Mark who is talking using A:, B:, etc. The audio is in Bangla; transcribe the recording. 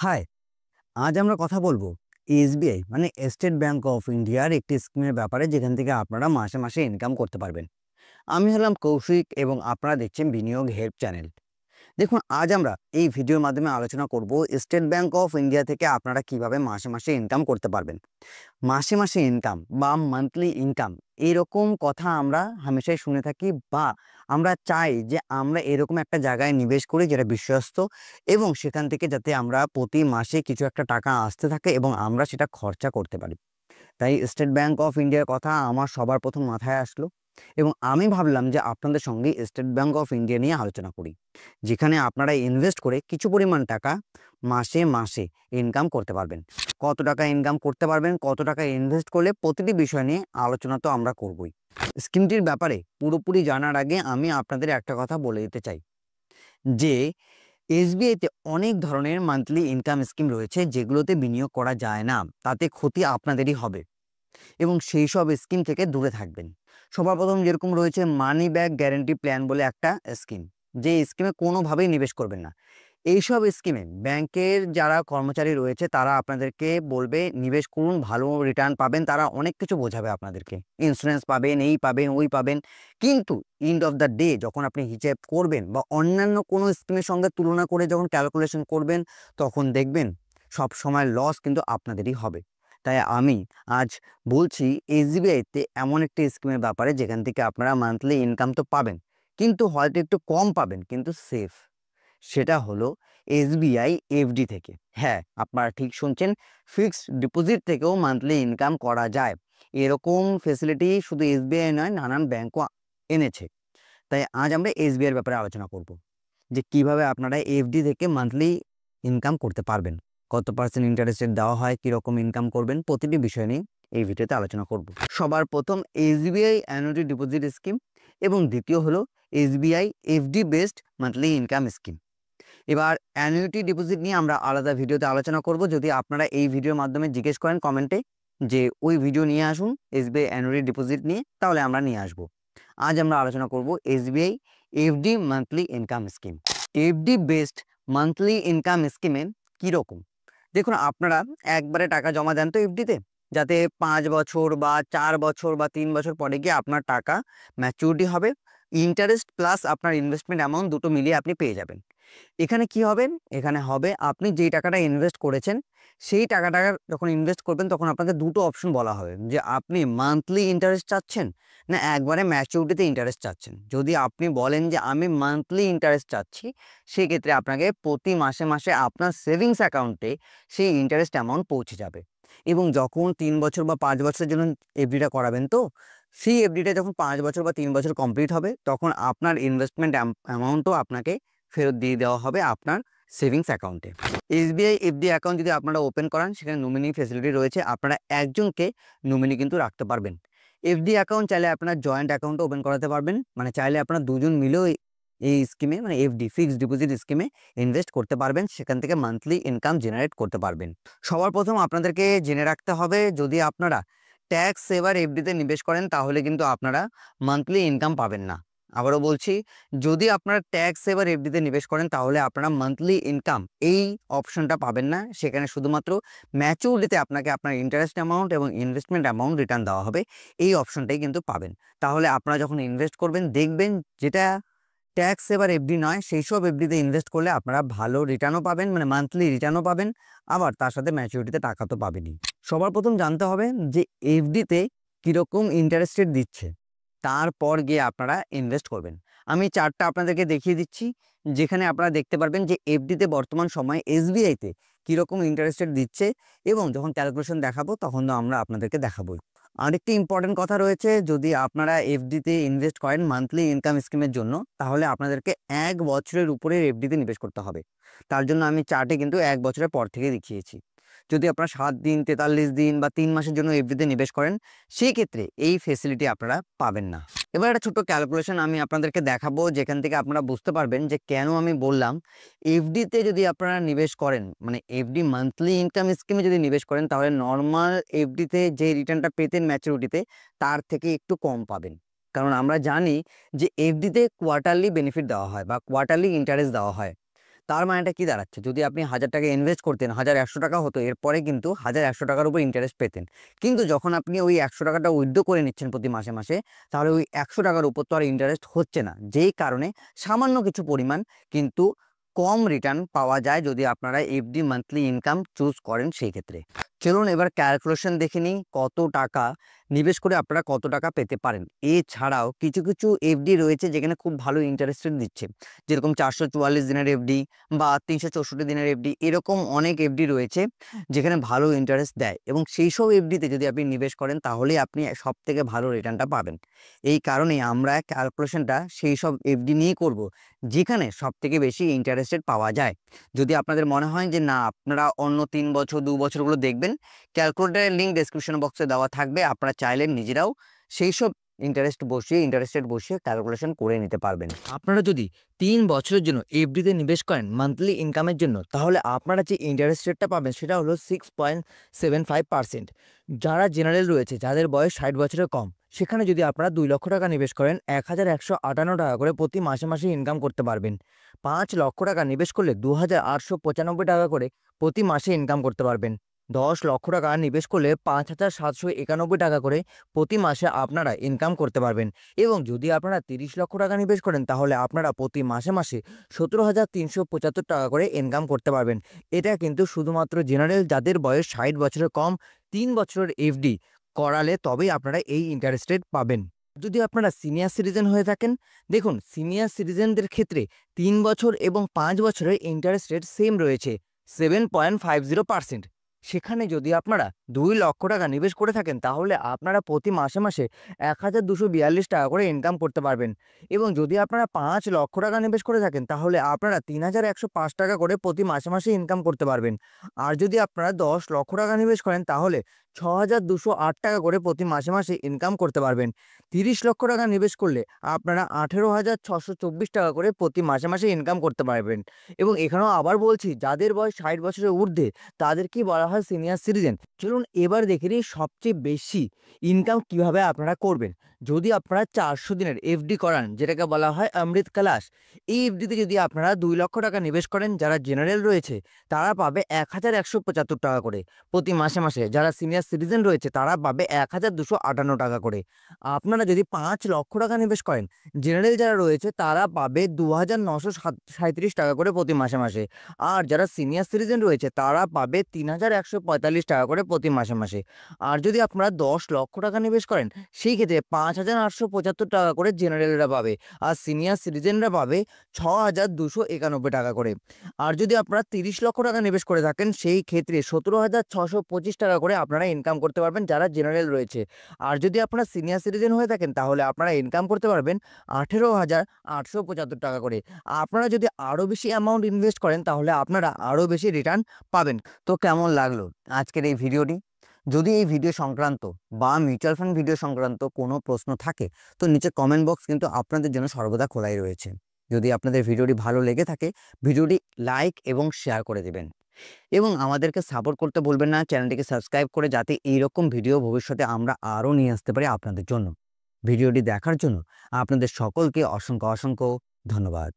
A: হাই, আজ আমরা কথা বলবো এসবিআই মানে স্টেট ব্যাংক অফ ইন্ডিয়ার একটি স্কিমের ব্যাপারে যেখান থেকে আপনারা মাসে মাসে ইনকাম করতে পারবেন। আমি হলাম কৌশিক এবং আপনারা দেখছেন বিনিয়োগ হেল্প চ্যানেল। দেখুন, আজ আমরা এই ভিডিওর মাধ্যমে আলোচনা করব স্টেট ব্যাংক অফ ইন্ডিয়া থেকে আপনারা কিভাবে মাসে মাসে ইনকাম করতে পারবেন। মাসে মাসে ইনকাম বা মান্থলি ইনকাম এরকম কথা আমরা হামেশাই শুনে থাকি, বা আমরা চাই যে আমরা এরকম একটা জায়গায় নিবেশ করি যেটা বিশ্বস্ত এবং সেখান থেকে যাতে আমরা প্রতি মাসে কিছু একটা টাকা আসতে থাকে এবং আমরা সেটা খরচা করতে পারি। তাই স্টেট ব্যাংক অফ ইন্ডিয়ার কথা আমার সবার প্রথম মাথায় আসলো এবং আমি ভাবলাম যে আপনাদের সঙ্গে স্টেট ব্যাংক অফ ইন্ডিয়া নিয়ে আলোচনা করি, যেখানে আপনারা ইনভেস্ট করে কিছু পরিমাণ টাকা মাসে মাসে ইনকাম করতে পারবেন। কত টাকা ইনকাম করতে পারবেন, কত টাকা ইনভেস্ট করলে, প্রতিটি বিষয় নিয়ে আলোচনা তো আমরা করবই। স্কিমটির ব্যাপারে পুরোপুরি জানার আগে আমি আপনাদের একটা কথা বলে দিতে চাই যে এসবিআইতে অনেক ধরনের মান্থলি ইনকাম স্কিম রয়েছে যেগুলোতে বিনিয়োগ করা যায় না, তাতে ক্ষতি আপনাদেরই হবে এবং সেই সব স্কিম থেকে দূরে থাকবেন। সবার প্রথম যেরকম রয়েছে মানি ব্যাক গ্যারেন্টি প্ল্যান বলে একটা স্কিম, যে স্কিমে কোনোভাবেই নিবেশ করবেন না। এইসব স্কিমে ব্যাংকের যারা কর্মচারী রয়েছে তারা আপনাদেরকে বলবে নিবেশ করুন, ভালো রিটার্ন পাবেন, তারা অনেক কিছু বোঝাবে আপনাদেরকে, ইন্স্যুরেন্স পাবেন, এই পাবেন, ওই পাবেন। কিন্তু এন্ড অফ দ্য ডে যখন আপনি হিসেব করবেন বা অন্যান্য কোনো স্কিমের সঙ্গে তুলনা করে যখন ক্যালকুলেশন করবেন, তখন দেখবেন সব সময় লস কিন্তু আপনাদেরই হবে। তাই আমি আজ বলছি এসবিআইতে এমন একটি স্কিমের ব্যাপারে যেখান থেকে আপনারা মান্থলি ইনকাম তো পাবেন, কিন্তু হয়তো একটু কম পাবেন, কিন্তু সেফ। সেটা হলো এসবিআই এফডি থেকে। হ্যাঁ, আপনারা ঠিক শুনছেন, ফিক্সড ডিপোজিট থেকেও মান্থলি ইনকাম করা যায়। এরকম ফেসিলিটি শুধু এসবিআই নয়, নানান ব্যাংকও এনেছে। তাই আজ আমরা এসবিআই এর ব্যাপারে আলোচনা করব যে কিভাবে আপনারা এফডি থেকে মান্থলি ইনকাম করতে পারবেন, কত পার্সেন্ট ইন্টারেস্ট রেট দেওয়া হয়, কীরকম ইনকাম করবেন, প্রতিটি বিষয় নিয়ে এই ভিডিওতে আলোচনা করব। সবার প্রথম এসবিআই অ্যানুইটি ডিপোজিট স্কিম এবং দ্বিতীয় হলো SBI FD based monthly income scheme. এবার অ্যানুইটি ডিপোজিট নিয়ে আমরা আলাদা ভিডিওতে আলোচনা করব। যদি আপনারা এই ভিডিওর মাধ্যমে জিজ্ঞেস করেন কমেন্টে যে ওই ভিডিও নিয়ে আসুন এসবিআই অ্যানুইটি ডিপোজিট নিয়ে, তাহলে আমরা নিয়ে আসব। আজ আমরা আলোচনা করব SBI FD monthly income scheme. FD based monthly income স্কিমে কীরকম, দেখুন, আপনারা একবারে টাকা জমা দেন তো এফডিতে, যাতে 5 বছর বা 4 বছর বা 3 বছর পরে গিয়ে আপনার টাকা ম্যাচুরিটি হবে, ইন্টারেস্ট প্লাস আপনার ইনভেস্টমেন্ট অ্যামাউন্ট দুটো মিলিয়ে আপনি পেয়ে যাবেন। এখানে কি হবে, এখানে হবে আপনি যেই টাকাটা ইনভেস্ট করেছেন সেই টাকাটা যখন ইনভেস্ট করবেন তখন আপনাকে দুটো অপশন বলা হবে যে আপনি মান্থলি ইন্টারেস্ট চাচ্ছেন না একবারে ম্যাচুরিটিতে ইন্টারেস্ট চাচ্ছেন। যদি আপনি বলেন যে আমি মান্থলি ইন্টারেস্ট চাচ্ছি, সেক্ষেত্রে আপনাকে প্রতি মাসে মাসে আপনার সেভিংস অ্যাকাউন্টে সেই ইন্টারেস্ট অ্যামাউন্ট পৌঁছে যাবে। এবং যখন 3 বছর বা 5 বছরের জন্য এফডিটা করাবেন, তো সেই এফডিটা যখন 5 বছর বা 3 বছর কমপ্লিট হবে, তখন আপনার ইনভেস্টমেন্ট অ্যামাউন্টও আপনাকে ফেরত দিয়ে দেওয়া হবে আপনার সেভিংস অ্যাকাউন্টে। এসবিআই এফডি অ্যাকাউন্ট যদি আপনারা ওপেন করান, সেখানে নমিনি ফেসিলিটি রয়েছে, আপনারা একজনকে নমিনি কিন্তু রাখতে পারবেন। এফডি অ্যাকাউন্ট চাইলে আপনার জয়েন্ট অ্যাকাউন্টও ওপেন করাতে পারবেন, মানে চাইলে আপনারা দুজন মিলেও এই স্কিমে মানে এফডি ফিক্সড ডিপোজিট স্কিমে ইনভেস্ট করতে পারবেন, সেখান থেকে মান্থলি ইনকাম জেনারেট করতে পারবেন। সবার প্রথম আপনাদেরকে জেনে রাখতে হবে, যদি আপনারা ট্যাক্স সেভার এফডিতে নিবেশ করেন তাহলে কিন্তু আপনারা মান্থলি ইনকাম পাবেন না। আবারও বলছি, যদি আপনারা ট্যাক্স সেভার এফডিতে নিবেশ করেন তাহলে আপনারা মান্থলি ইনকাম এই অপশনটা পাবেন না। সেখানে শুধুমাত্র ম্যাচুরিটিতে আপনাকে আপনার ইন্টারেস্ট অ্যামাউন্ট এবং ইনভেস্টমেন্ট অ্যামাউন্ট রিটার্ন দেওয়া হবে, এই অপশনটাই কিন্তু পাবেন। তাহলে আপনারা যখন ইনভেস্ট করবেন দেখবেন যেটা ট্যাক্স সেভার এফডি নয়, সেই সব এফডিতে ইনভেস্ট করলে আপনারা ভালো রিটার্নও পাবেন, মানে মান্থলি রিটার্নও পাবেন, আবার তার সাথে ম্যাচুরিটিতে টাকা তো পাবেনই। সবার প্রথম জানতে হবে যে এফডিতে কীরকম ইন্টারেস্ট রেট দিচ্ছে, তারপর গিয়ে আপনারা ইনভেস্ট করবেন। আমি চার্টটা আপনাদেরকে দেখিয়ে দিচ্ছি, যেখানে আপনারা দেখতে পারবেন যে এফডিতে বর্তমান সময়ে এসবিআইতে কীরকম ইন্টারেস্ট রেট দিচ্ছে, এবং যখন ক্যালকুলেশন দেখাবো তখন তো আমরা আপনাদেরকে দেখাবোই। আরেকটি ইম্পর্টেন্ট কথা রয়েছে, যদি আপনারা এফডিতে ইনভেস্ট করেন মান্থলি ইনকাম স্কিমের জন্য, তাহলে আপনাদেরকে 1 বছরের উপরে এফডিতে নিবেশ করতে হবে। তার জন্য আমি চার্টে কিন্তু 1 বছরের পর থেকে দেখিয়েছি। যদি আপনারা 7 দিন, 43 দিন বা 3 মাসের জন্য এফডিতে নিবেশ করেন, সেই ক্ষেত্রে এই ফেসিলিটি আপনারা পাবেন না। এবার একটা ছোট্ট ক্যালকুলেশন আমি আপনাদেরকে দেখাবো, যেখান থেকে আপনারা বুঝতে পারবেন যে কেন আমি বললাম এফডিতে যদি আপনারা নিবেশ করেন, মানে এফডি মান্থলি ইনকাম স্কিমে যদি নিবেশ করেন, তাহলে নর্মাল এফডিতে যে রিটার্নটা পেতেন ম্যাচুরিটিতে তার থেকে একটু কম পাবেন। কারণ আমরা জানি যে এফডিতে কোয়ার্টারলি বেনিফিট দেওয়া হয় বা কোয়ার্টারলি ইন্টারেস্ট দেওয়া হয়। তার মানেটা কি দাঁড়াচ্ছে, যদি আপনি 1000 টাকা ইনভেস্ট করতেন 1100 টাকা হতো, এরপরে কিন্তু 1100 টাকার উপর ইন্টারেস্ট পেতেন। কিন্তু যখন আপনি ওই 100 টাকাটা উইথড্র করে নিচ্ছেন প্রতি মাসে মাসে, তাহলে ওই 100 টাকার উপর তো আর ইন্টারেস্ট হচ্ছে না, যেই কারণে সামান্য কিছু পরিমাণ কিন্তু কম রিটার্ন পাওয়া যায় যদি আপনারা এফডি মান্থলি ইনকাম চুজ করেন সেই ক্ষেত্রে। চলুন এবার ক্যালকুলেশন দেখে নিই কত টাকা নিবেশ করে আপনারা কত টাকা পেতে পারেন। এছাড়াও কিছু কিছু এফডি রয়েছে যেখানে খুব ভালো ইন্টারেস্ট রেট দিচ্ছে, যেরকম 444 দিনের এফডি বা 364 দিনের এফডি, এরকম অনেক এফডি রয়েছে যেখানে ভালো ইন্টারেস্ট দেয়, এবং সেই সব এফডিতে যদি আপনি নিবেশ করেন তাহলে আপনি সব থেকে ভালো রিটার্নটা পাবেন। এই কারণেই আমরা ক্যালকুলেশনটা সেই সব এফডি নিয়ে করব যেখানে সব থেকে বেশি ইন্টারেস্ট রেট পাওয়া যায়। যদি আপনাদের মনে হয় যে না আপনারা অন্য 3 বছর 2 বছরগুলো দেখবেন, ক্যালকুলেটরের লিঙ্ক ডেসক্রিপশন বক্সে দেওয়া থাকবে, আপনারা চাইলে নিজেরাও সেই সব ইন্টারেস্ট রেট বসিয়ে ক্যালকুলেশন করে নিতে পারবেন। আপনারা যদি 3 বছরের জন্য এফডিতে নিবেশ করেন মান্থলি ইনকামের জন্য, তাহলে আপনারা যে ইন্টারেস্ট রেটটা পাবেন সেটা হলো 6.75%। যারা জেনারেল রয়েছে, যাদের বয়স 60 বছরের কম, সেখানে যদি আপনারা 2 লক্ষ টাকা নিবেশ করেন 1158 টাকা করে প্রতি মাসে মাসে ইনকাম করতে পারবেন। 5 লক্ষ টাকা নিবেশ করলে 2895 টাকা করে প্রতি মাসে ইনকাম করতে পারবেন। 10 লক্ষ টাকা নিবেশ করলে 5791 টাকা করে প্রতি মাসে আপনারা ইনকাম করতে পারবেন। এবং যদি আপনারা 30 লক্ষ টাকা নিবেশ করেন তাহলে আপনারা প্রতি মাসে মাসে 17,375 টাকা করে ইনকাম করতে পারবেন। এটা কিন্তু শুধুমাত্র জেনারেল যাদের বয়স 60 বছরের কম, 3 বছরের এফডি করালে তবেই আপনারা এই ইন্টারেস্ট রেট পাবেন। যদি আপনারা সিনিয়র সিটিজেন হয়ে থাকেন, দেখুন সিনিয়র সিটিজেনদের ক্ষেত্রে 3 বছর এবং 5 বছরের ইন্টারেস্ট রেট সেম রয়েছে 7.50%। সেখানে যদি আপনারা 2 লক্ষ টাকা নিবেশ করে থাকেন তাহলে আপনারা প্রতি মাসে মাসে 1242 টাকা করে ইনকাম করতে পারবেন। এবং যদি আপনারা 5 লক্ষ টাকা নিবেশ করে থাকেন তাহলে আপনারা 3105 টাকা করে প্রতি মাসে মাসে ইনকাম করতে পারবেন। আর যদি আপনারা 10 লক্ষ টাকা নিবেশ করেন তাহলে 6208 টাকা করে প্রতি মাসে মাসে ইনকাম করতে পারবেন। 30 লক্ষ টাকা নিবেশ করলে আপনারা 18,624 টাকা করে প্রতি মাসে মাসে ইনকাম করতে পারবেন। এবং এখানেও আবার বলছি, যাদের বয়স 60 বছরের ঊর্ধ্বে তাদেরকেই বলা হয় সিনিয়র সিটিজেন। চলুন এবার দেখে নিই সবচেয়ে বেশি ইনকাম কিভাবে আপনারা করবেন। যদি আপনারা 400 দিনের এফডি করান, যেটাকে বলা হয় অমৃত কালাশ, এই এফডিতে যদি আপনারা 2 লক্ষ টাকা নিবেশ করেন, যারা জেনারেল রয়েছে তারা পাবে 1175 টাকা করে প্রতি মাসে মাসে, যারা সিনিয়র সিটিজেন রয়েছে তারা পাবে 1258 টাকা করে। আপনারা যদি 5 লক্ষ টাকা নিবেশ করেন, জেনারেল যারা রয়েছে তারা পাবে 2937 টাকা করে প্রতি মাসে মাসে, আর যারা সিনিয়র সিটিজেন রয়েছে তারা পাবে 3145 টাকা করে প্রতি মাসে মাসে। আর যদি আপনারা 10 লক্ষ টাকা নিবেশ করেন সেই ক্ষেত্রে 5875 টাকা করে জেনারেলরা পাবে, আর সিনিয়র সিটিজেনরা পাবে 6291 টাকা করে। আর যদি আপনারা 30 লক্ষ টাকা নিবেশ করে থাকেন সেই ক্ষেত্রে 17,625 টাকা করে আপনারা ইনকাম করতে পারবেন যারা জেনারেল রয়েছে। আর যদি আপনারা সিনিয়র সিটিজেন হয়ে থাকেন তাহলে আপনারা ইনকাম করতে পারবেন 18,875 টাকা করে। আপনারা যদি আরও বেশি অ্যামাউন্ট ইনভেস্ট করেন তাহলে আপনারা আরও বেশি রিটার্ন পাবেন। তো কেমন লাগলো আজকের এই ভিডিওটি? যদি এই ভিডিও সংক্রান্ত বা মিউচুয়াল ফান্ড ভিডিও সংক্রান্ত কোনো প্রশ্ন থাকে তো নিচে কমেন্ট বক্স কিন্তু আপনাদের জন্য সর্বদা খোলাই রয়েছে। যদি আপনাদের ভিডিওটি ভালো লেগে থাকে ভিডিওটি লাইক এবং শেয়ার করে দেবেন, এবং আমাদেরকে সাপোর্ট করতে ভুলবেন না চ্যানেলটিকে সাবস্ক্রাইব করে, যাতে এইরকম ভিডিও ভবিষ্যতে আমরা আরও নিয়ে আসতে পারি আপনাদের জন্য। ভিডিওটি দেখার জন্য আপনাদের সকলকে অসংখ্য অসংখ্য ধন্যবাদ।